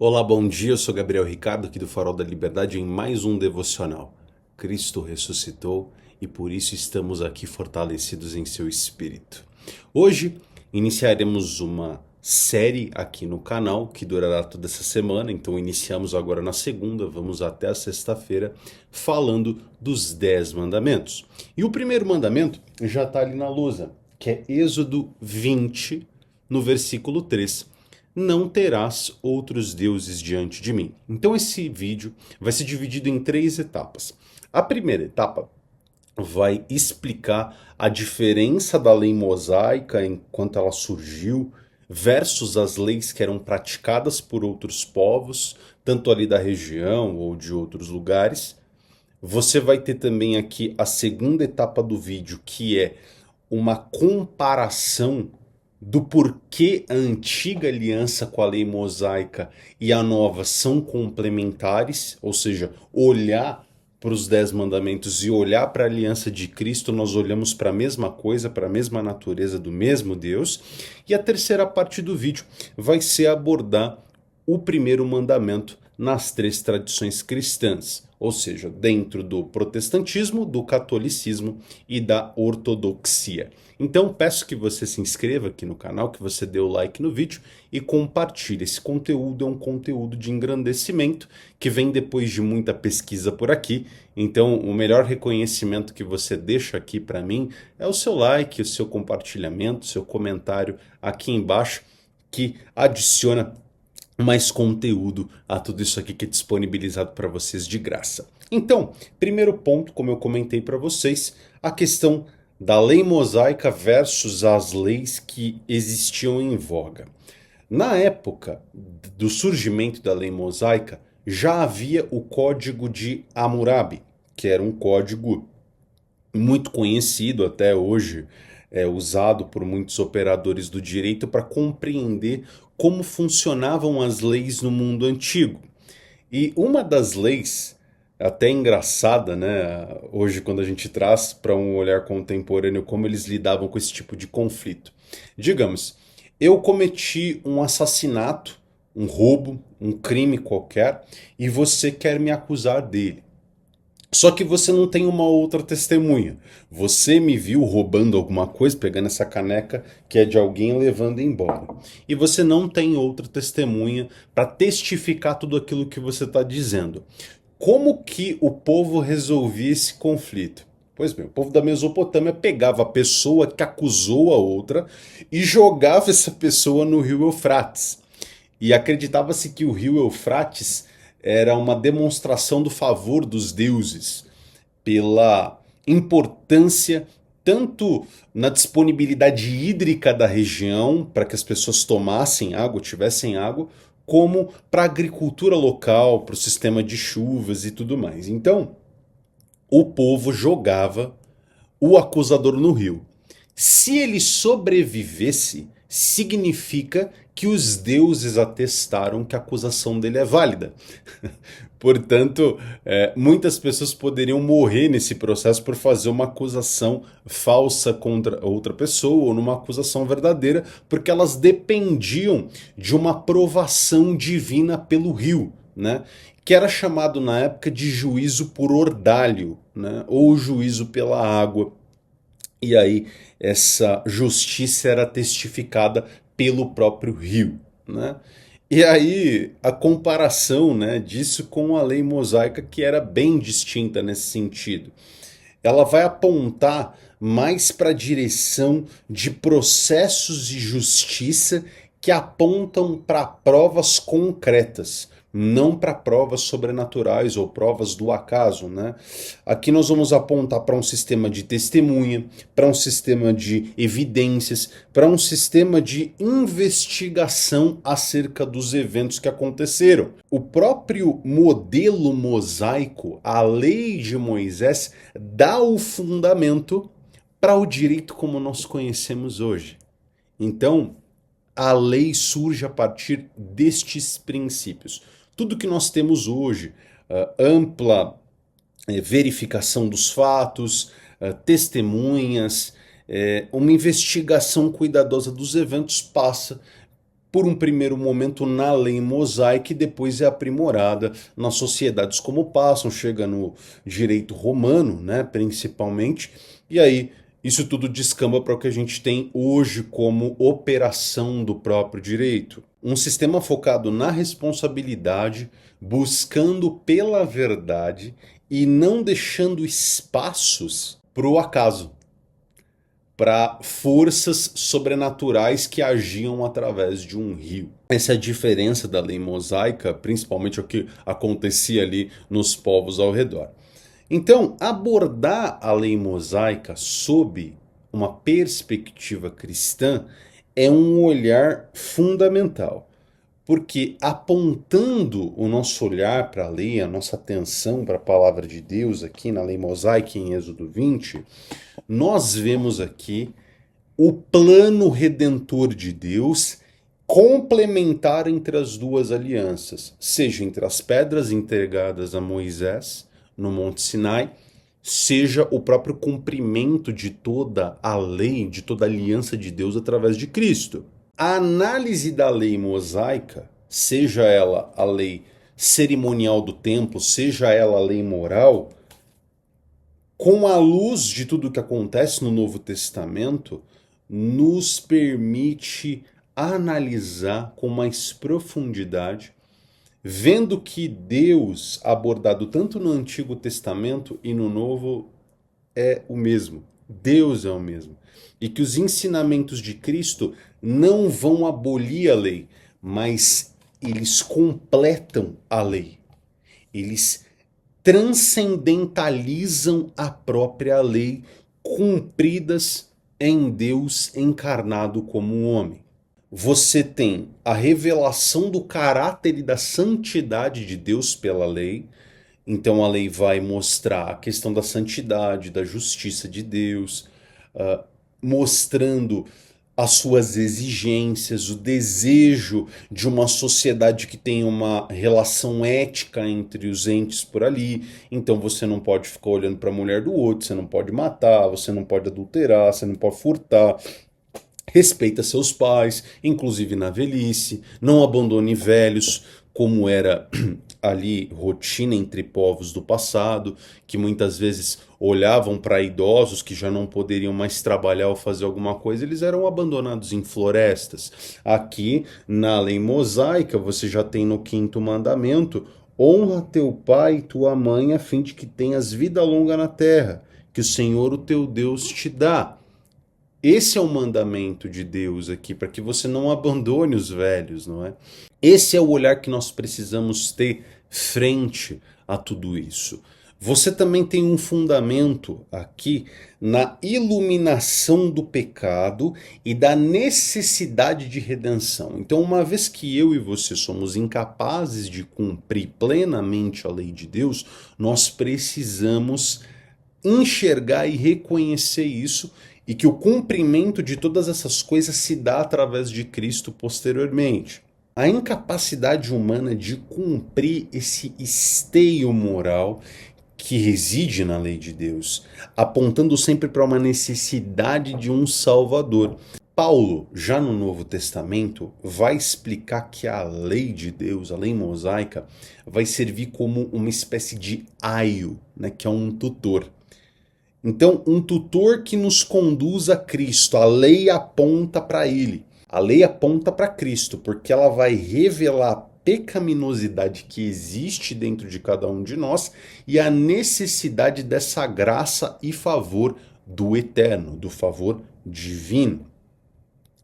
Olá, bom dia. Eu sou Gabriel Ricardo, aqui do Farol da Liberdade, em mais um devocional. Cristo ressuscitou e por isso estamos aqui fortalecidos em seu espírito. Hoje iniciaremos uma série aqui no canal que durará toda essa semana, então iniciamos agora na segunda, vamos até a sexta-feira, falando dos 10 mandamentos. E o primeiro mandamento já está ali na lousa, que é Êxodo 20, no versículo 3. Não terás outros deuses diante de mim. Então esse vídeo vai ser dividido em 3 etapas. A primeira etapa vai explicar a diferença da lei mosaica enquanto ela surgiu versus as leis que eram praticadas por outros povos, tanto ali da região ou de outros lugares. Você vai ter também aqui a segunda etapa do vídeo, que é uma comparação do porquê a antiga aliança com a lei mosaica e a nova são complementares, ou seja, olhar para os 10 mandamentos e olhar para a aliança de Cristo, nós olhamos para a mesma coisa, para a mesma natureza do mesmo Deus. E a terceira parte do vídeo vai ser abordar o primeiro mandamento nas 3 tradições cristãs, ou seja, dentro do protestantismo, do catolicismo e da ortodoxia. Então peço que você se inscreva aqui no canal, que você dê o like no vídeo e compartilhe. Esse conteúdo é um conteúdo de engrandecimento que vem depois de muita pesquisa por aqui. Então o melhor reconhecimento que você deixa aqui para mim é o seu like, o seu compartilhamento, o seu comentário aqui embaixo, que adiciona mais conteúdo a tudo isso aqui que é disponibilizado para vocês de graça. Então, primeiro ponto, como eu comentei para vocês, a questão da lei mosaica versus as leis que existiam em voga. Na época do surgimento da lei mosaica, já havia o Código de Hammurabi, que era um código muito conhecido até hoje, usado por muitos operadores do direito para compreender como funcionavam as leis no mundo antigo. E uma das leis, até engraçada, né, hoje quando a gente traz para um olhar contemporâneo como eles lidavam com esse tipo de conflito. Digamos, eu cometi um assassinato, um roubo, um crime qualquer, e você quer me acusar dele. Só que você não tem uma outra testemunha. Você me viu roubando alguma coisa, pegando essa caneca que é de alguém e levando embora. E você não tem outra testemunha para testificar tudo aquilo que você está dizendo. Como que o povo resolvia esse conflito? Pois bem, o povo da Mesopotâmia pegava a pessoa que acusou a outra e jogava essa pessoa no rio Eufrates. E acreditava-se que o rio Eufrates era uma demonstração do favor dos deuses pela importância tanto na disponibilidade hídrica da região para que as pessoas tomassem água, tivessem água, como para a agricultura local, para o sistema de chuvas e tudo mais. Então, o povo jogava o acusador no rio. Se ele sobrevivesse, significa que os deuses atestaram que a acusação dele é válida. Portanto, muitas pessoas poderiam morrer nesse processo por fazer uma acusação falsa contra outra pessoa ou numa acusação verdadeira, porque elas dependiam de uma aprovação divina pelo rio, né? Que era chamado na época de juízo por ordalho, né? Ou juízo pela água. E aí essa justiça era testificada pelo próprio rio, né? E aí a comparação, né, disso com a lei mosaica, que era bem distinta nesse sentido. Ela vai apontar mais para a direção de processos de justiça que apontam para provas concretas, não para provas sobrenaturais ou provas do acaso, né? Aqui nós vamos apontar para um sistema de testemunha, para um sistema de evidências, para um sistema de investigação acerca dos eventos que aconteceram. O próprio modelo mosaico, a lei de Moisés, dá o fundamento para o direito como nós conhecemos hoje. Então, a lei surge a partir destes princípios. Tudo que nós temos hoje, ampla verificação dos fatos, testemunhas, uma investigação cuidadosa dos eventos passa por um primeiro momento na lei mosaica e depois é aprimorada nas sociedades como passam, chega no direito romano, né, principalmente, e aí isso tudo descamba para o que a gente tem hoje como operação do próprio direito. Um sistema focado na responsabilidade, buscando pela verdade e não deixando espaços para o acaso, para forças sobrenaturais que agiam através de um rio. Essa é a diferença da lei mosaica, principalmente o que acontecia ali nos povos ao redor. Então, abordar a lei mosaica sob uma perspectiva cristã é um olhar fundamental. Porque apontando o nosso olhar para a lei, a nossa atenção para a palavra de Deus aqui na lei mosaica em Êxodo 20, nós vemos aqui o plano redentor de Deus complementar entre as duas alianças, seja entre as pedras entregadas a Moisés no Monte Sinai, seja o próprio cumprimento de toda a lei, de toda a aliança de Deus através de Cristo. A análise da lei mosaica, seja ela a lei cerimonial do templo, seja ela a lei moral, com a luz de tudo que acontece no Novo Testamento, nos permite analisar com mais profundidade, vendo que Deus, abordado tanto no Antigo Testamento e no Novo, é o mesmo. Deus é o mesmo. E que os ensinamentos de Cristo não vão abolir a lei, mas eles completam a lei. Eles transcendentalizam a própria lei, cumpridas em Deus encarnado como um homem. Você tem a revelação do caráter e da santidade de Deus pela lei. Então a lei vai mostrar a questão da santidade, da justiça de Deus, mostrando as suas exigências, o desejo de uma sociedade que tem uma relação ética entre os entes por ali. Então você não pode ficar olhando para a mulher do outro, você não pode matar, você não pode adulterar, você não pode furtar. Respeita seus pais, inclusive na velhice, não abandone velhos, como era ali rotina entre povos do passado, que muitas vezes olhavam para idosos que já não poderiam mais trabalhar ou fazer alguma coisa, eles eram abandonados em florestas. Aqui, na lei mosaica, você já tem no 5º mandamento: honra teu pai e tua mãe, a fim de que tenhas vida longa na terra, que o Senhor, o teu Deus, te dá. Esse é o mandamento de Deus aqui, para que você não abandone os velhos, não é? Esse é o olhar que nós precisamos ter frente a tudo isso. Você também tem um fundamento aqui na iluminação do pecado e da necessidade de redenção. Então, uma vez que eu e você somos incapazes de cumprir plenamente a lei de Deus, nós precisamos enxergar e reconhecer isso, e que o cumprimento de todas essas coisas se dá através de Cristo posteriormente. A incapacidade humana de cumprir esse esteio moral que reside na lei de Deus, apontando sempre para uma necessidade de um Salvador. Paulo, já no Novo Testamento, vai explicar que a lei de Deus, a lei mosaica, vai servir como uma espécie de aio, né, que é um tutor. Então, um tutor que nos conduz a Cristo. A lei aponta para ele. A lei aponta para Cristo, porque ela vai revelar a pecaminosidade que existe dentro de cada um de nós e a necessidade dessa graça e favor do eterno, do favor divino.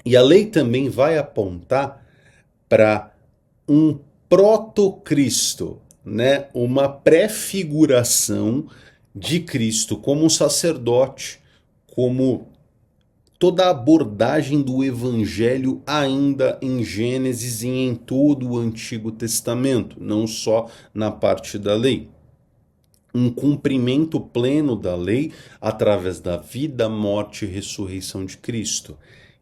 E a lei também vai apontar para um protocristo, né? Uma prefiguração de Cristo como um sacerdote, como toda a abordagem do evangelho ainda em Gênesis e em todo o Antigo Testamento, não só na parte da lei. Um cumprimento pleno da lei através da vida, morte e ressurreição de Cristo.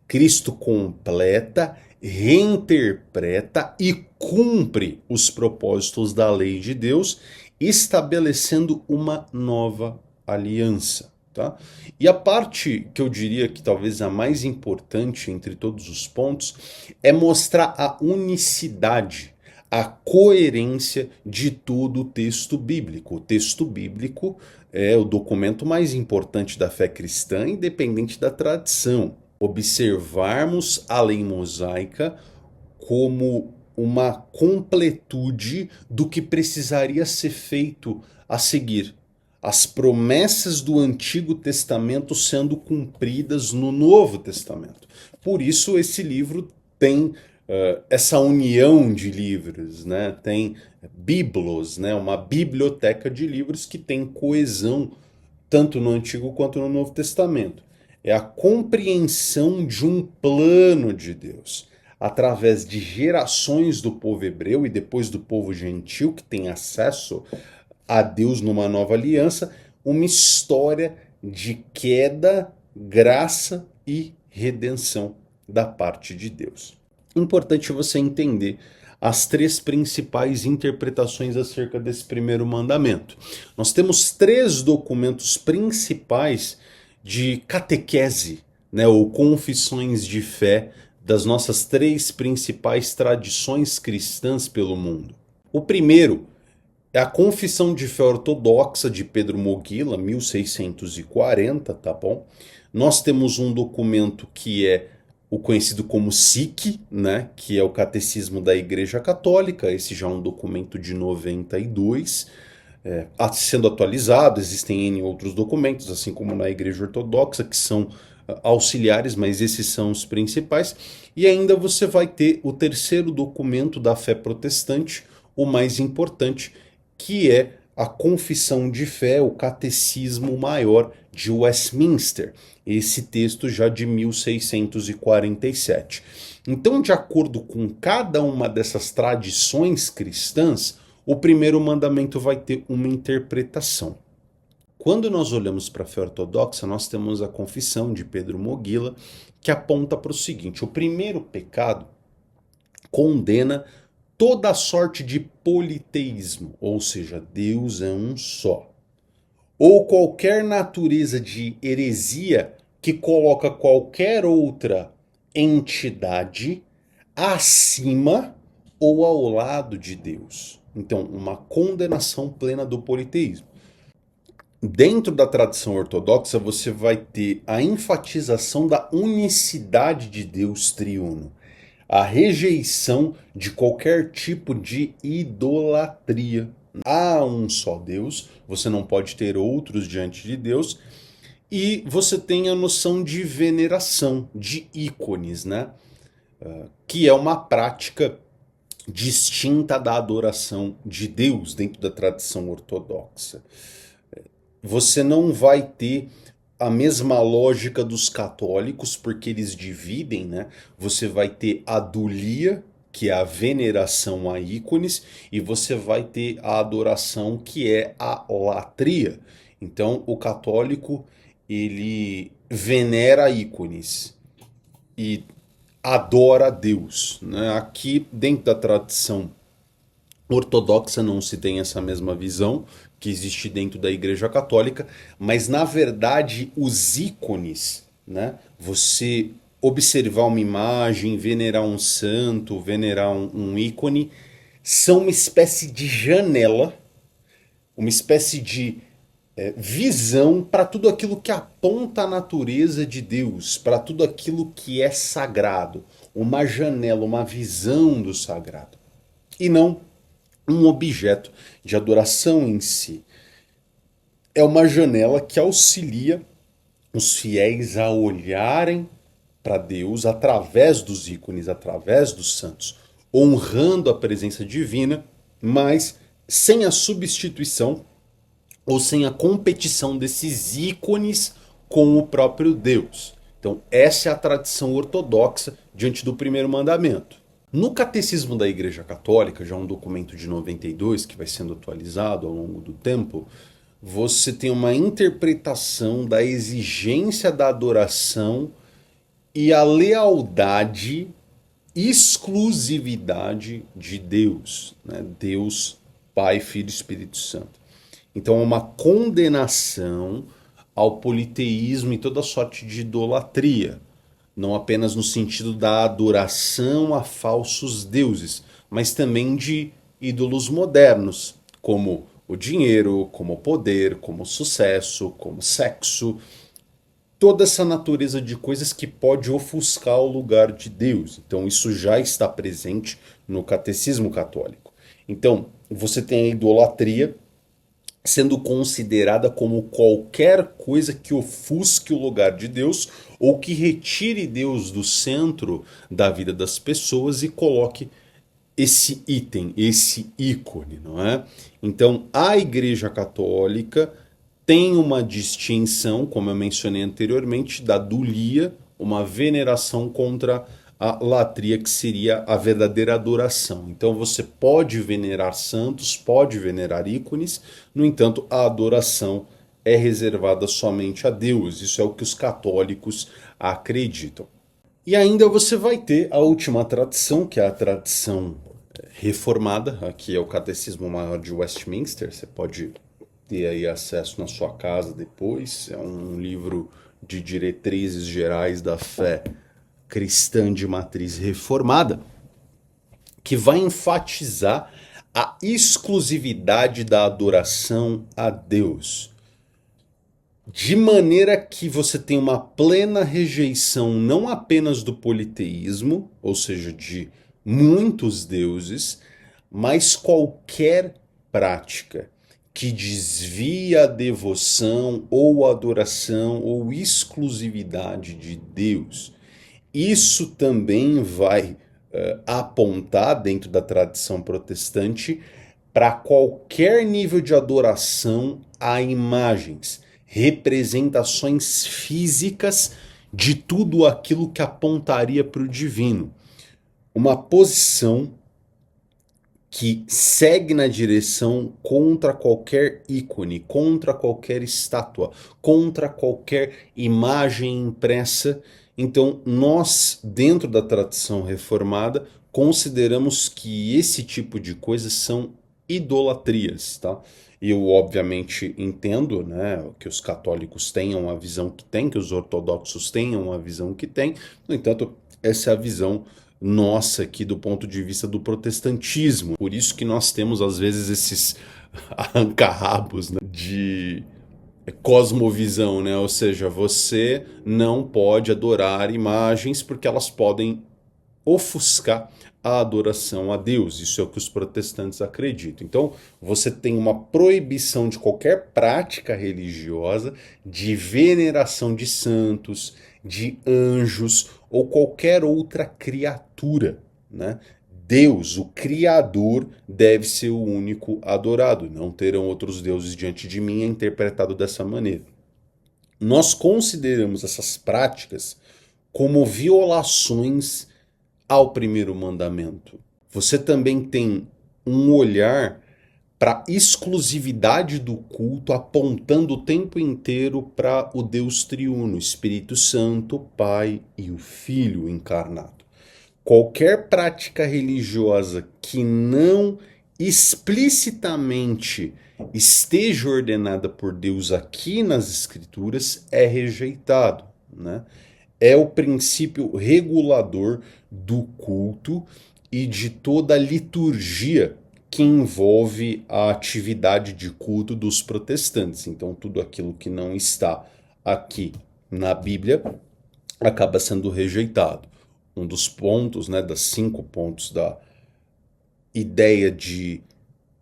Cristo completa, reinterpreta e cumpre os propósitos da lei de Deus, estabelecendo uma nova aliança. Tá? E a parte que eu diria que talvez a mais importante entre todos os pontos é mostrar a unicidade, a coerência de todo o texto bíblico. O texto bíblico é o documento mais importante da fé cristã, independente da tradição. Observarmos a lei mosaica como uma completude do que precisaria ser feito a seguir. As promessas do Antigo Testamento sendo cumpridas no Novo Testamento. Por isso esse livro tem essa união de livros, né? Tem biblos, né? Uma biblioteca de livros que tem coesão tanto no Antigo quanto no Novo Testamento. É a compreensão de um plano de Deus, através de gerações do povo hebreu e depois do povo gentil, que tem acesso a Deus numa nova aliança, uma história de queda, graça e redenção da parte de Deus. Importante você entender as três principais interpretações acerca desse primeiro mandamento. Nós temos três documentos principais de catequese, né, ou confissões de fé das nossas três principais tradições cristãs pelo mundo. O primeiro é a Confissão de Fé Ortodoxa de Pedro Moguila, 1640, tá bom? Nós temos um documento que é o conhecido como SIC, né, que é o Catecismo da Igreja Católica. Esse já é um documento de 92, sendo atualizado. Existem N outros documentos, assim como na Igreja Ortodoxa, que são auxiliares, mas esses são os principais. E ainda você vai ter o terceiro documento da fé protestante, o mais importante, que é a Confissão de Fé, o Catecismo Maior de Westminster, esse texto já de 1647. Então, de acordo com cada uma dessas tradições cristãs, o primeiro mandamento vai ter uma interpretação. Quando nós olhamos para a fé ortodoxa, nós temos a Confissão de Pedro Moguila, que aponta para o seguinte: o primeiro pecado condena toda sorte de politeísmo, ou seja, Deus é um só, ou qualquer natureza de heresia que coloca qualquer outra entidade acima ou ao lado de Deus. Então, uma condenação plena do politeísmo. Dentro da tradição ortodoxa, você vai ter a enfatização da unicidade de Deus triuno, a rejeição de qualquer tipo de idolatria. Há um só Deus, você não pode ter outros diante de Deus, e você tem a noção de veneração, de ícones, né? Que é uma prática distinta da adoração de Deus dentro da tradição ortodoxa. Você não vai ter a mesma lógica dos católicos, porque eles dividem, né? Você vai ter a dulia, que é a veneração a ícones, e você vai ter a adoração, que é a latria. Então, o católico, ele venera ícones e adora a Deus, né? Aqui, dentro da tradição ortodoxa, não se tem essa mesma visão que existe dentro da Igreja Católica, mas na verdade os ícones, né? Você observar uma imagem, venerar um santo, venerar um ícone, são uma espécie de janela, uma espécie de visão para tudo aquilo que aponta a natureza de Deus, para tudo aquilo que é sagrado, uma janela, uma visão do sagrado, e não um objeto de adoração em si. É uma janela que auxilia os fiéis a olharem para Deus através dos ícones, através dos santos, honrando a presença divina, mas sem a substituição ou sem a competição desses ícones com o próprio Deus. Então, essa é a tradição ortodoxa diante do primeiro mandamento. No Catecismo da Igreja Católica, já um documento de 92, que vai sendo atualizado ao longo do tempo, você tem uma interpretação da exigência da adoração e a lealdade, exclusividade de Deus, né? Deus, Pai, Filho e Espírito Santo. Então é uma condenação ao politeísmo e toda sorte de idolatria. Não apenas no sentido da adoração a falsos deuses, mas também de ídolos modernos, como o dinheiro, como o poder, como o sucesso, como o sexo, toda essa natureza de coisas que pode ofuscar o lugar de Deus. Então isso já está presente no catecismo católico. Então, você tem a idolatria sendo considerada como qualquer coisa que ofusque o lugar de Deus ou que retire Deus do centro da vida das pessoas e coloque esse item, esse ícone, não é? Então, a Igreja Católica tem uma distinção, como eu mencionei anteriormente, da dulia, uma veneração contra a latria, que seria a verdadeira adoração. Então você pode venerar santos, pode venerar ícones, no entanto, a adoração é reservada somente a Deus. Isso é o que os católicos acreditam. E ainda você vai ter a última tradição, que é a tradição reformada. Aqui é o Catecismo Maior de Westminster, você pode ter aí acesso na sua casa depois. É um livro de diretrizes gerais da fé cristã de matriz reformada, que vai enfatizar a exclusividade da adoração a Deus, de maneira que você tem uma plena rejeição não apenas do politeísmo, ou seja, de muitos deuses, mas qualquer prática que desvia a devoção ou adoração ou exclusividade de Deus. Isso também vai apontar, dentro da tradição protestante, para qualquer nível de adoração a imagens, representações físicas de tudo aquilo que apontaria para o divino. Uma posição que segue na direção contra qualquer ícone, contra qualquer estátua, contra qualquer imagem impressa. Então, nós, dentro da tradição reformada, consideramos que esse tipo de coisas são idolatrias, tá? Eu, obviamente, entendo, né, que os católicos tenham a visão que têm, que os ortodoxos tenham a visão que têm. No entanto, essa é a visão nossa aqui do ponto de vista do protestantismo. Por isso que nós temos, às vezes, esses arranca-rabos, né, de cosmovisão, né? Ou seja, você não pode adorar imagens porque elas podem ofuscar a adoração a Deus. Isso é o que os protestantes acreditam. Então, você tem uma proibição de qualquer prática religiosa, de veneração de santos, de anjos ou qualquer outra criatura, né? Deus, o Criador, deve ser o único adorado. Não terão outros deuses diante de mim, é interpretado dessa maneira. Nós consideramos essas práticas como violações ao primeiro mandamento. Você também tem um olhar para a exclusividade do culto, apontando o tempo inteiro para o Deus triuno, Espírito Santo, Pai e o Filho encarnado. Qualquer prática religiosa que não explicitamente esteja ordenada por Deus aqui nas Escrituras é rejeitado, né? É o princípio regulador do culto e de toda a liturgia que envolve a atividade de culto dos protestantes. Então, tudo aquilo que não está aqui na Bíblia acaba sendo rejeitado. Um dos pontos, né, das 5 pontos da ideia de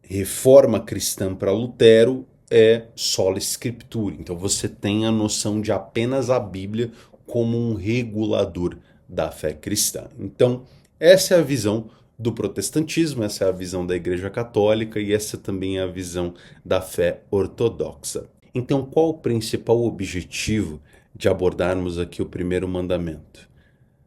reforma cristã para Lutero é sola scriptura. Então você tem a noção de apenas a Bíblia como um regulador da fé cristã. Então essa é a visão do protestantismo, essa é a visão da Igreja Católica e essa também é a visão da fé ortodoxa. Então qual o principal objetivo de abordarmos aqui o primeiro mandamento?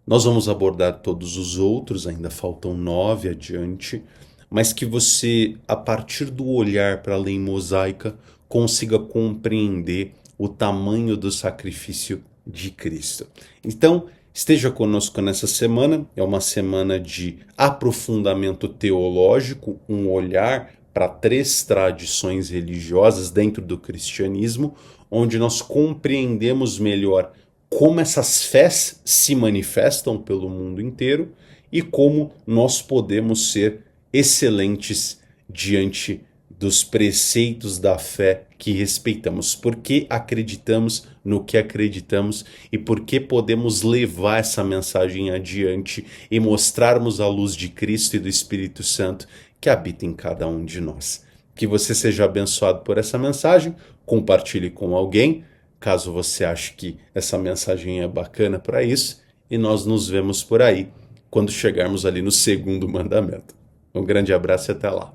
Nós vamos abordar todos os outros, ainda faltam 9 adiante, mas que você, a partir do olhar para a lei mosaica, consiga compreender o tamanho do sacrifício de Cristo. Então, esteja conosco nessa semana, é uma semana de aprofundamento teológico, um olhar para 3 tradições religiosas dentro do cristianismo, onde nós compreendemos melhor como essas fés se manifestam pelo mundo inteiro e como nós podemos ser excelentes diante dos preceitos da fé que respeitamos, porque acreditamos no que acreditamos e porque podemos levar essa mensagem adiante e mostrarmos a luz de Cristo e do Espírito Santo que habita em cada um de nós. Que você seja abençoado por essa mensagem, compartilhe com alguém, caso você ache que essa mensagem é bacana para isso, e nós nos vemos por aí quando chegarmos ali no 2º mandamento. Um grande abraço e até lá.